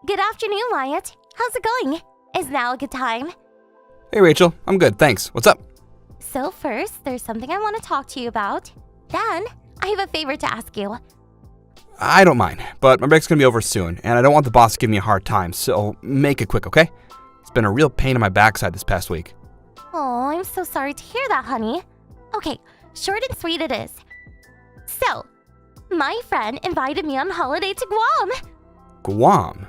Good afternoon, Wyatt. How's it going? Is now a good time? Hey, Rachel. I'm good, thanks. What's up? So first, there's something I want to talk to you about. Then, I have a favor to ask you. I don't mind, but my break's gonna be over soon, and I don't want the boss to give me a hard time, so make it quick, okay? It's been a real pain in my backside this past week. Oh, I'm so sorry to hear that, honey. Okay, short and sweet it is. So, my friend invited me on holiday to Guam. Guam?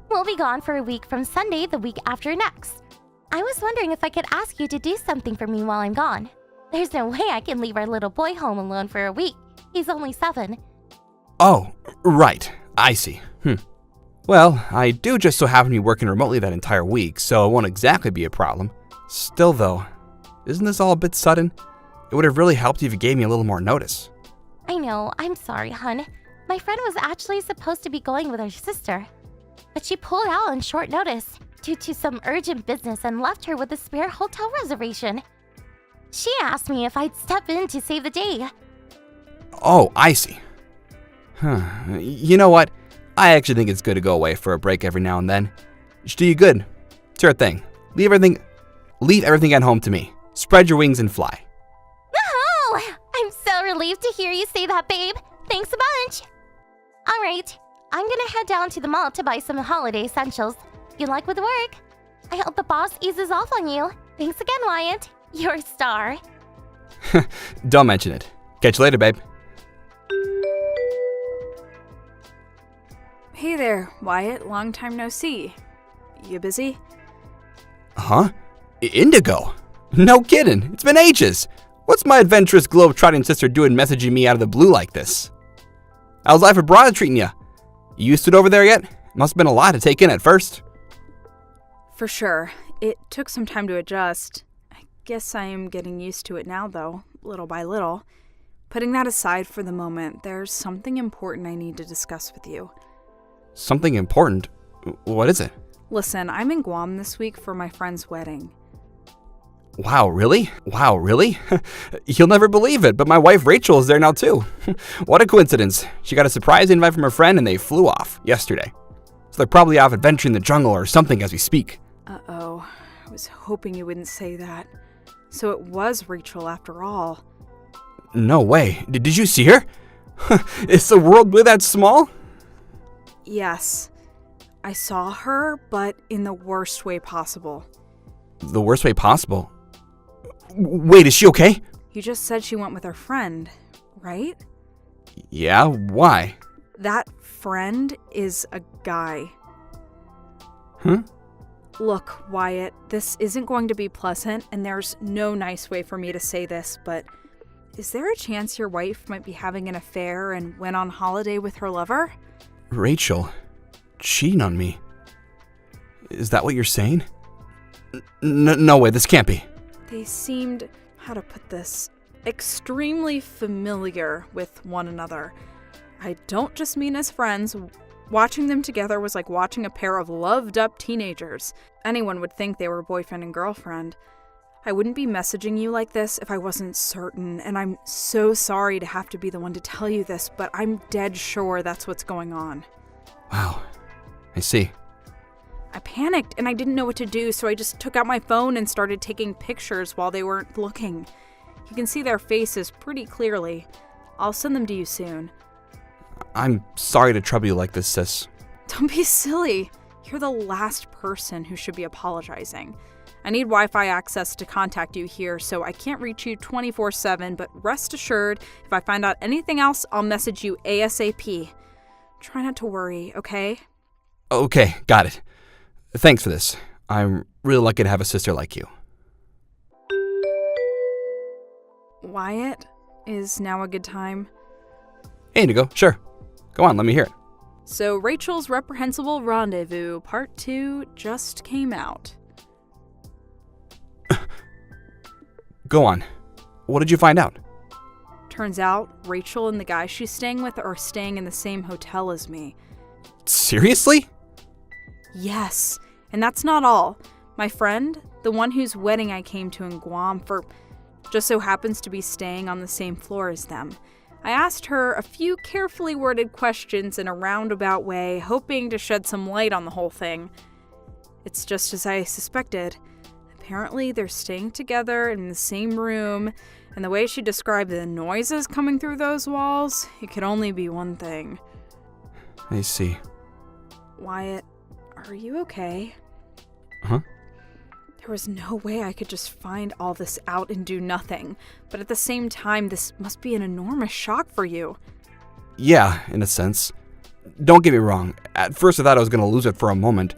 We'll be gone for a week from Sunday the week after next. I was wondering if I could ask you to do something for me while I'm gone. There's no way I can leave our little boy home alone for a week. He's only 7. Oh, right. I see. Well, I do just so happen to be working remotely that entire week, so it won't exactly be a problem. Still, though, isn't this all a bit sudden? It would have really helped if you gave me a little more notice. I know, I'm sorry, hun. My friend was actually supposed to be going with her sister, but she pulled out on short notice due to some urgent business and left her with a spare hotel reservation. She asked me if I'd step in to save the day. Oh, I see. You know what? I actually think it's good to go away for a break every now and then. It should do you good. Sure thing. Leave everything at home to me. Spread your wings and fly. Oh, I'm so relieved to hear you say that, babe. Thanks a bunch. All right, I'm gonna head down to the mall to buy some holiday essentials. Good luck with work. I hope the boss eases off on you. Thanks again, Wyatt. You're a star. Don't mention it. Catch you later, babe. Hey there, Wyatt. Long time no see. You busy? Huh? Indigo? No kidding. It's been ages. What's my adventurous globe-trotting sister doing messaging me out of the blue like this? How's life abroad treating ya? You used to it over there yet? Must have been a lot to take in at first. For sure. It took some time to adjust. I guess I am getting used to it now, though, little by little. Putting that aside for the moment, there's something important I need to discuss with you. Something important? What is it? Listen, I'm in Guam this week for my friend's wedding. Wow, really? You'll never believe it, but my wife Rachel is there now too. What a coincidence. She got a surprise invite from her friend and they flew off yesterday. So they're probably off adventuring the jungle or something as we speak. Uh-oh. I was hoping you wouldn't say that. So it was Rachel after all. No way. Did you see her? Is the world really that small? Yes. I saw her, but in the worst way possible. The worst way possible? Wait, is she okay? You just said she went with her friend, right? Yeah, why? That friend is a guy. Huh? Look, Wyatt, this isn't going to be pleasant, and there's no nice way for me to say this, but is there a chance your wife might be having an affair and went on holiday with her lover? Rachel, cheating on me. Is that what you're saying? No way, this can't be. They seemed, how to put this, extremely familiar with one another. I don't just mean as friends. Watching them together was like watching a pair of loved-up teenagers. Anyone would think they were boyfriend and girlfriend. I wouldn't be messaging you like this if I wasn't certain, and I'm so sorry to have to be the one to tell you this, but I'm dead sure that's what's going on. Wow, I see. I panicked and I didn't know what to do, so I just took out my phone and started taking pictures while they weren't looking. You can see their faces pretty clearly. I'll send them to you soon. I'm sorry to trouble you like this, sis. Don't be silly. You're the last person who should be apologizing. I need Wi-Fi access to contact you here, so I can't reach you 24/7, but rest assured, if I find out anything else, I'll message you ASAP. Try not to worry, okay? Okay, got it. Thanks for this. I'm really lucky to have a sister like you. Wyatt, is now a good time? Hey, Indigo, sure. Go on, let me hear it. So Rachel's Reprehensible Rendezvous Part 2 just came out. Go on. What did you find out? Turns out, Rachel and the guy she's staying with are staying in the same hotel as me. Seriously? Yes, and that's not all. My friend, the one whose wedding I came to in Guam for, just so happens to be staying on the same floor as them. I asked her a few carefully worded questions in a roundabout way, hoping to shed some light on the whole thing. It's just as I suspected. Apparently, they're staying together in the same room, and the way she described the noises coming through those walls, it could only be one thing. I see. Wyatt, are you okay? Huh? There was no way I could just find all this out and do nothing, but at the same time, this must be an enormous shock for you. Yeah, in a sense. Don't get me wrong. At first I thought I was going to lose it for a moment.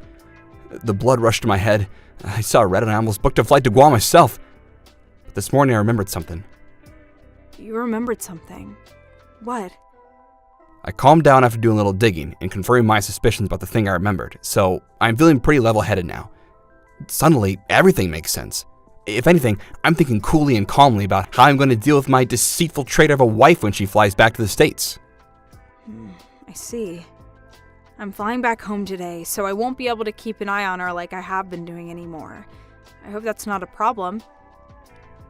The blood rushed to my head. I saw red and I almost booked a flight to Guam myself. But this morning I remembered something. You remembered something. What? I calmed down after doing a little digging and confirming my suspicions about the thing I remembered, so I'm feeling pretty level-headed now. Suddenly, everything makes sense. If anything, I'm thinking coolly and calmly about how I'm going to deal with my deceitful traitor of a wife when she flies back to the States. I see. I'm flying back home today, so I won't be able to keep an eye on her like I have been doing anymore. I hope that's not a problem.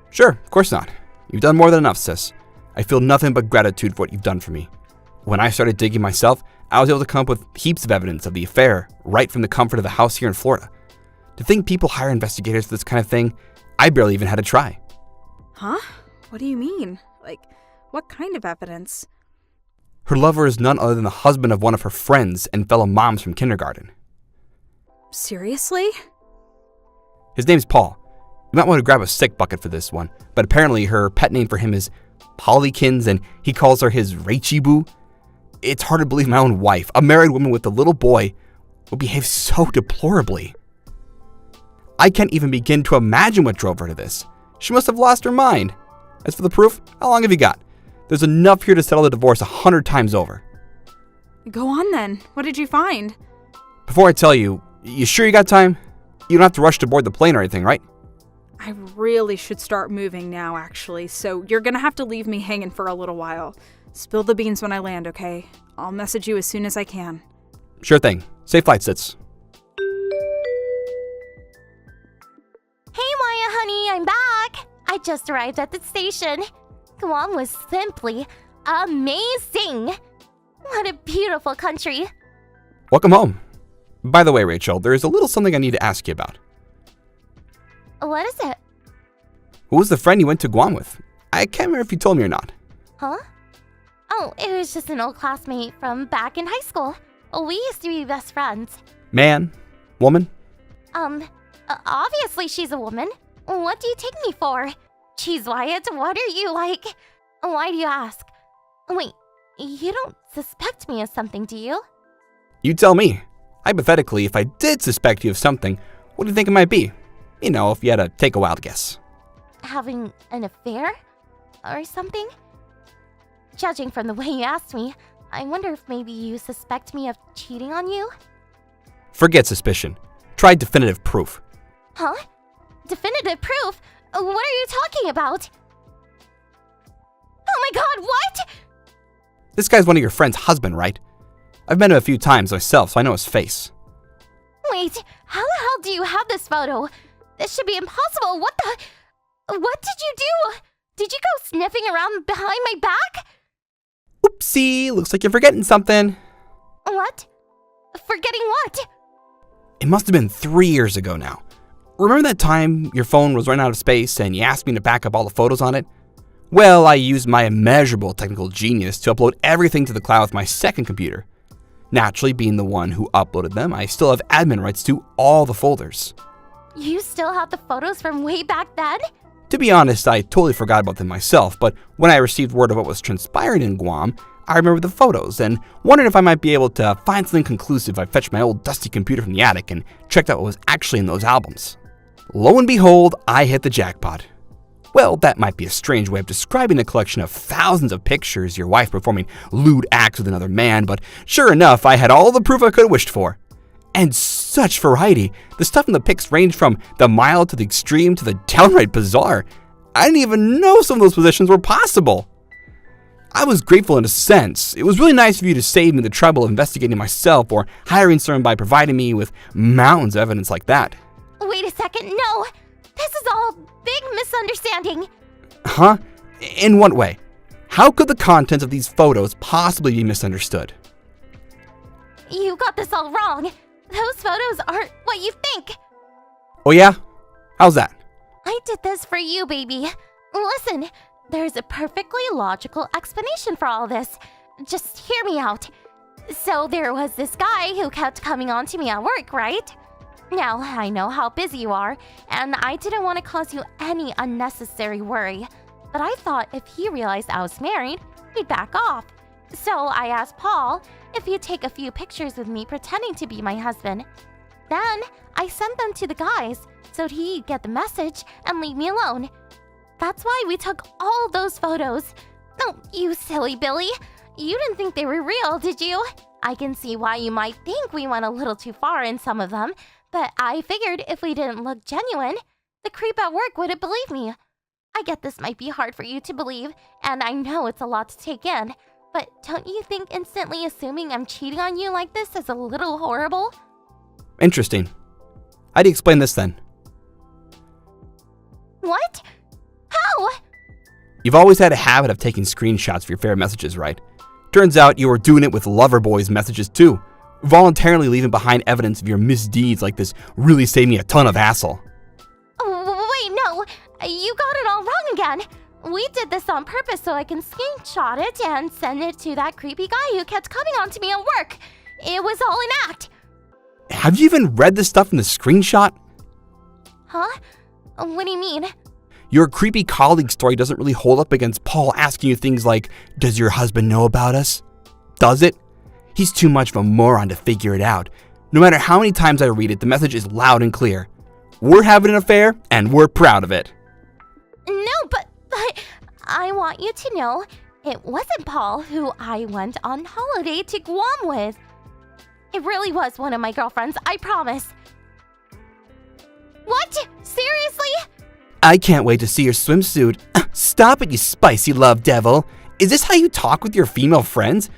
Sure, of course not. You've done more than enough, sis. I feel nothing but gratitude for what you've done for me. When I started digging myself, I was able to come up with heaps of evidence of the affair right from the comfort of the house here in Florida. To think people hire investigators for this kind of thing, I barely even had to try. Huh? What do you mean? Like, what kind of evidence? Her lover is none other than the husband of one of her friends and fellow moms from kindergarten. Seriously? His name's Paul. You might want to grab a sick bucket for this one, but apparently her pet name for him is Pollykins, and he calls her his Rachie Boo. It's hard to believe my own wife, a married woman with a little boy, would behave so deplorably. I can't even begin to imagine what drove her to this. She must have lost her mind. As for the proof, how long have you got? There's enough here to settle the divorce 100 times over. Go on then. What did you find? Before I tell you, you sure you got time? You don't have to rush to board the plane or anything, right? I really should start moving now, actually, so you're gonna have to leave me hanging for a little while. Spill the beans when I land, okay? I'll message you as soon as I can. Sure thing. Safe flight, Sits. Hey, Maya, honey, I'm back. I just arrived at the station. Guam was simply amazing. What a beautiful country. Welcome home. By the way, Rachel, there is a little something I need to ask you about. What is it? Who was the friend you went to Guam with? I can't remember if you told me or not. Huh? Oh, it was just an old classmate from back in high school. We used to be best friends. Man? Woman? Obviously she's a woman. What do you take me for? Jeez, Wyatt, what are you like? Why do you ask? Wait, you don't suspect me of something, do you? You tell me. Hypothetically, if I did suspect you of something, what do you think it might be? You know, if you had to take a wild guess. Having an affair? Or something? Judging from the way you asked me, I wonder if maybe you suspect me of cheating on you? Forget suspicion. Try definitive proof. Huh? Definitive proof? What are you talking about? Oh my god, what? This guy's one of your friend's husband, right? I've met him a few times myself, so I know his face. Wait, how the hell do you have this photo? This should be impossible. What did you do? Did you go sniffing around behind my back? Oopsie, looks like you're forgetting something. What? Forgetting what? It must have been 3 years ago now. Remember that time your phone was running out of space and you asked me to back up all the photos on it? Well, I used my immeasurable technical genius to upload everything to the cloud with my second computer. Naturally, being the one who uploaded them, I still have admin rights to all the folders. You still have the photos from way back then? To be honest, I totally forgot about them myself, but when I received word of what was transpiring in Guam, I remembered the photos and wondered if I might be able to find something conclusive if I fetched my old dusty computer from the attic and checked out what was actually in those albums. Lo and behold, I hit the jackpot. Well, that might be a strange way of describing the collection of thousands of pictures your wife performing lewd acts with another man, but sure enough, I had all the proof I could have wished for. And such variety. The stuff in the pics ranged from the mild to the extreme to the downright bizarre. I didn't even know some of those positions were possible. I was grateful in a sense. It was really nice of you to save me the trouble of investigating myself or hiring someone by providing me with mountains of evidence like that. Wait a second, no! This is all big misunderstanding. Huh? In what way? How could the contents of these photos possibly be misunderstood? You got this all wrong. Those photos aren't what you think. Oh yeah? How's that? I did this for you, baby. Listen, there's a perfectly logical explanation for all this. Just hear me out. So there was this guy who kept coming on to me at work, right? Now, I know how busy you are, and I didn't want to cause you any unnecessary worry. But I thought if he realized I was married, he'd back off. So I asked Paul if he'd take a few pictures with me pretending to be my husband. Then I sent them to the guys so he'd get the message and leave me alone. That's why we took all those photos. Oh, you silly Billy. You didn't think they were real, did you? I can see why you might think we went a little too far in some of them, but I figured if we didn't look genuine, the creep at work wouldn't believe me. I get this might be hard for you to believe, and I know it's a lot to take in, but don't you think instantly assuming I'm cheating on you like this is a little horrible? Interesting. How do you explain this then? What? How? You've always had a habit of taking screenshots of your favorite messages, right? Turns out you were doing it with Loverboy's messages too, voluntarily leaving behind evidence of your misdeeds like this really saved me a ton of hassle. Wait, no. You got it all wrong again. We did this on purpose so I can screenshot it and send it to that creepy guy who kept coming on to me at work. It was all an act. Have you even read the stuff in the screenshot? Huh? What do you mean? Your creepy colleague story doesn't really hold up against Paul asking you things like, does your husband know about us? Does it? He's too much of a moron to figure it out. No matter how many times I read it, the message is loud and clear. We're having an affair, and we're proud of it. No, but I want you to know it wasn't Paul who I went on holiday to Guam with. It really was one of my girlfriends, I promise. What? Seriously? I can't wait to see your swimsuit. Stop it, you spicy love devil. Is this how you talk with your female friends?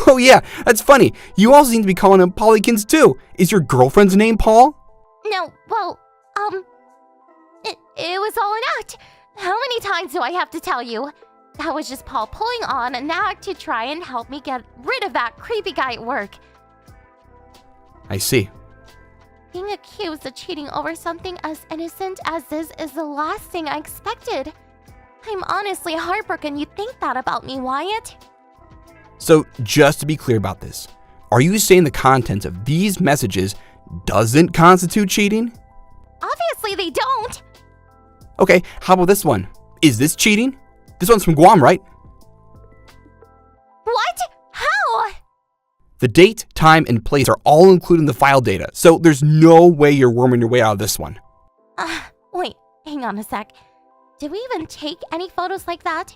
Oh yeah, that's funny. You also seem to be calling him Paulykins too. Is your girlfriend's name Paul? No, well, it was all an act. How many times do I have to tell you? That was just Paul pulling on an act to try and help me get rid of that creepy guy at work. I see. Being accused of cheating over something as innocent as this is the last thing I expected. I'm honestly heartbroken you think that about me, Wyatt. So, just to be clear about this, are you saying the contents of these messages doesn't constitute cheating? Obviously they don't. Okay, how about this one? Is this cheating? This one's from Guam, right? What? How? The date, time, and place are all included in the file data, so there's no way you're worming your way out of this one. Wait, hang on a sec. Did we even take any photos like that?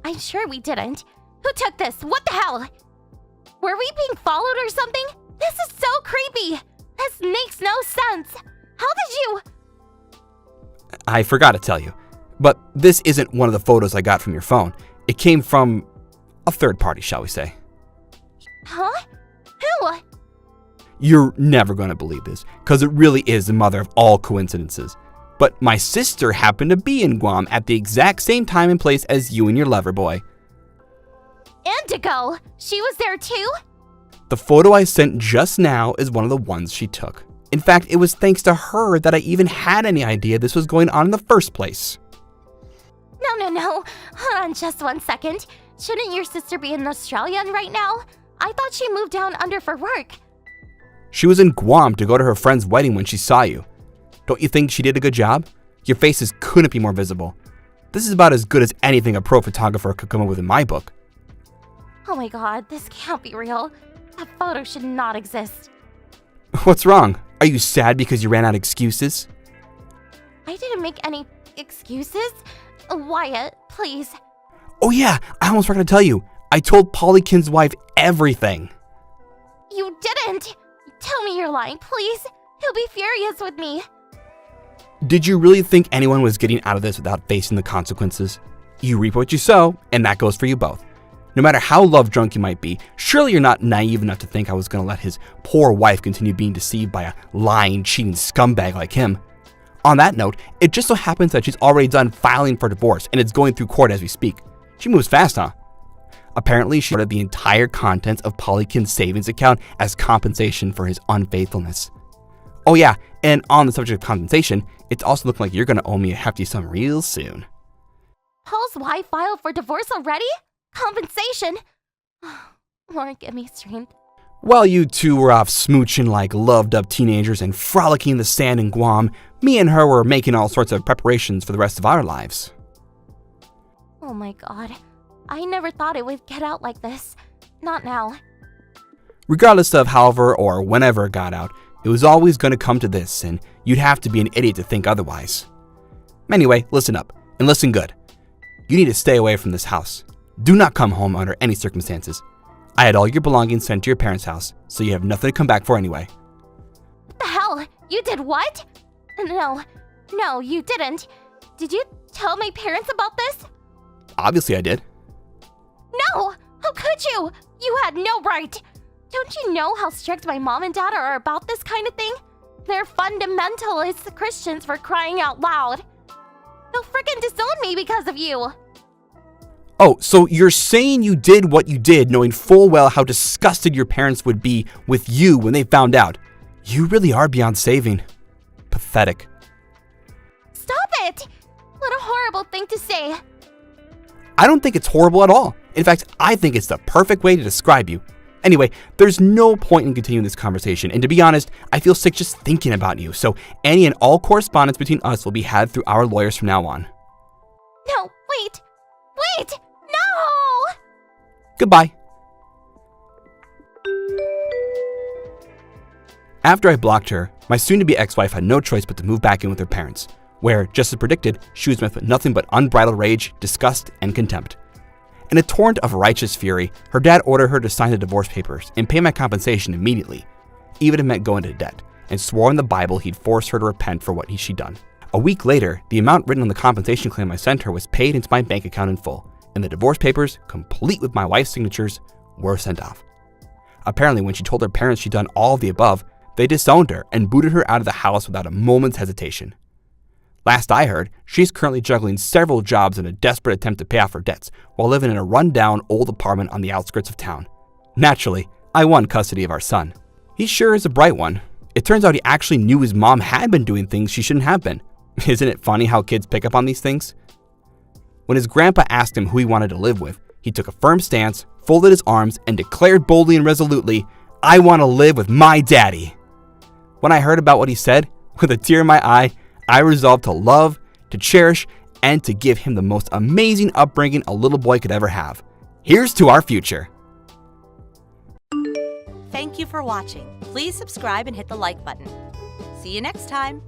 I'm sure we didn't. Who took this? What the hell? Were we being followed or something? This is so creepy. This makes no sense. How did you... I forgot to tell you, but this isn't one of the photos I got from your phone. It came from a third party, shall we say. Huh? Who? You're never going to believe this, because it really is the mother of all coincidences. But my sister happened to be in Guam at the exact same time and place as you and your lover boy. Indigo! She was there too? The photo I sent just now is one of the ones she took. In fact, it was thanks to her that I even had any idea this was going on in the first place. No. Hold on just 1 second. Shouldn't your sister be in Australia right now? I thought she moved down under for work. She was in Guam to go to her friend's wedding when she saw you. Don't you think she did a good job? Your faces couldn't be more visible. This is about as good as anything a pro photographer could come up with in my book. Oh my god, this can't be real. That photo should not exist. What's wrong? Are you sad because you ran out of excuses? I didn't make any excuses. Wyatt, please. Oh yeah, I almost forgot to tell you. I told Paulykins' wife everything. You didn't! Tell me you're lying, please. He'll be furious with me. Did you really think anyone was getting out of this without facing the consequences? You reap what you sow, and that goes for you both. No matter how love drunk you might be, surely you're not naive enough to think I was going to let his poor wife continue being deceived by a lying, cheating scumbag like him. On that note, it just so happens that she's already done filing for divorce and it's going through court as we speak. She moves fast, huh? Apparently, she ordered the entire contents of Polykin's savings account as compensation for his unfaithfulness. Oh yeah, and on the subject of compensation, it's also looking like you're gonna owe me a hefty sum real soon. Paul's wife filed for divorce already? Compensation? Lord, give me strength. While you two were off smooching like loved-up teenagers and frolicking in the sand in Guam, me and her were making all sorts of preparations for the rest of our lives. Oh my god. I never thought it would get out like this. Not now. Regardless of however or whenever it got out, it was always going to come to this, and you'd have to be an idiot to think otherwise. Anyway, listen up, and listen good. You need to stay away from this house. Do not come home under any circumstances. I had all your belongings sent to your parents' house, so you have nothing to come back for anyway. What the hell? You did what? No, you didn't. Did you tell my parents about this? Obviously I did. No! How could you? You had no right! Don't you know how strict my mom and dad are about this kind of thing? They're fundamentalist Christians, for crying out loud. They'll frickin' disown me because of you. Oh, so you're saying you did what you did knowing full well how disgusted your parents would be with you when they found out. You really are beyond saving. Pathetic. Stop it! What a horrible thing to say. I don't think it's horrible at all. In fact, I think it's the perfect way to describe you. Anyway, there's no point in continuing this conversation, and to be honest, I feel sick just thinking about you, so any and all correspondence between us will be had through our lawyers from now on. No, wait! No! Goodbye. After I blocked her, my soon-to-be ex-wife had no choice but to move back in with her parents, where, just as predicted, she was met with nothing but unbridled rage, disgust, and contempt. In a torrent of righteous fury, her dad ordered her to sign the divorce papers and pay my compensation immediately, even if it meant going into debt, and swore in the Bible he'd force her to repent for what she'd done. A week later, the amount written on the compensation claim I sent her was paid into my bank account in full, and the divorce papers, complete with my wife's signatures, were sent off. Apparently, when she told her parents she'd done all of the above, they disowned her and booted her out of the house without a moment's hesitation. Last I heard, she's currently juggling several jobs in a desperate attempt to pay off her debts while living in a run-down old apartment on the outskirts of town. Naturally, I won custody of our son. He sure is a bright one. It turns out he actually knew his mom had been doing things she shouldn't have been. Isn't it funny how kids pick up on these things? When his grandpa asked him who he wanted to live with, he took a firm stance, folded his arms, and declared boldly and resolutely, "I want to live with my daddy." When I heard about what he said, with a tear in my eye, I resolved to love, to cherish, and to give him the most amazing upbringing a little boy could ever have. Here's to our future. Thank you for watching. Please subscribe and hit the like button. See you next time.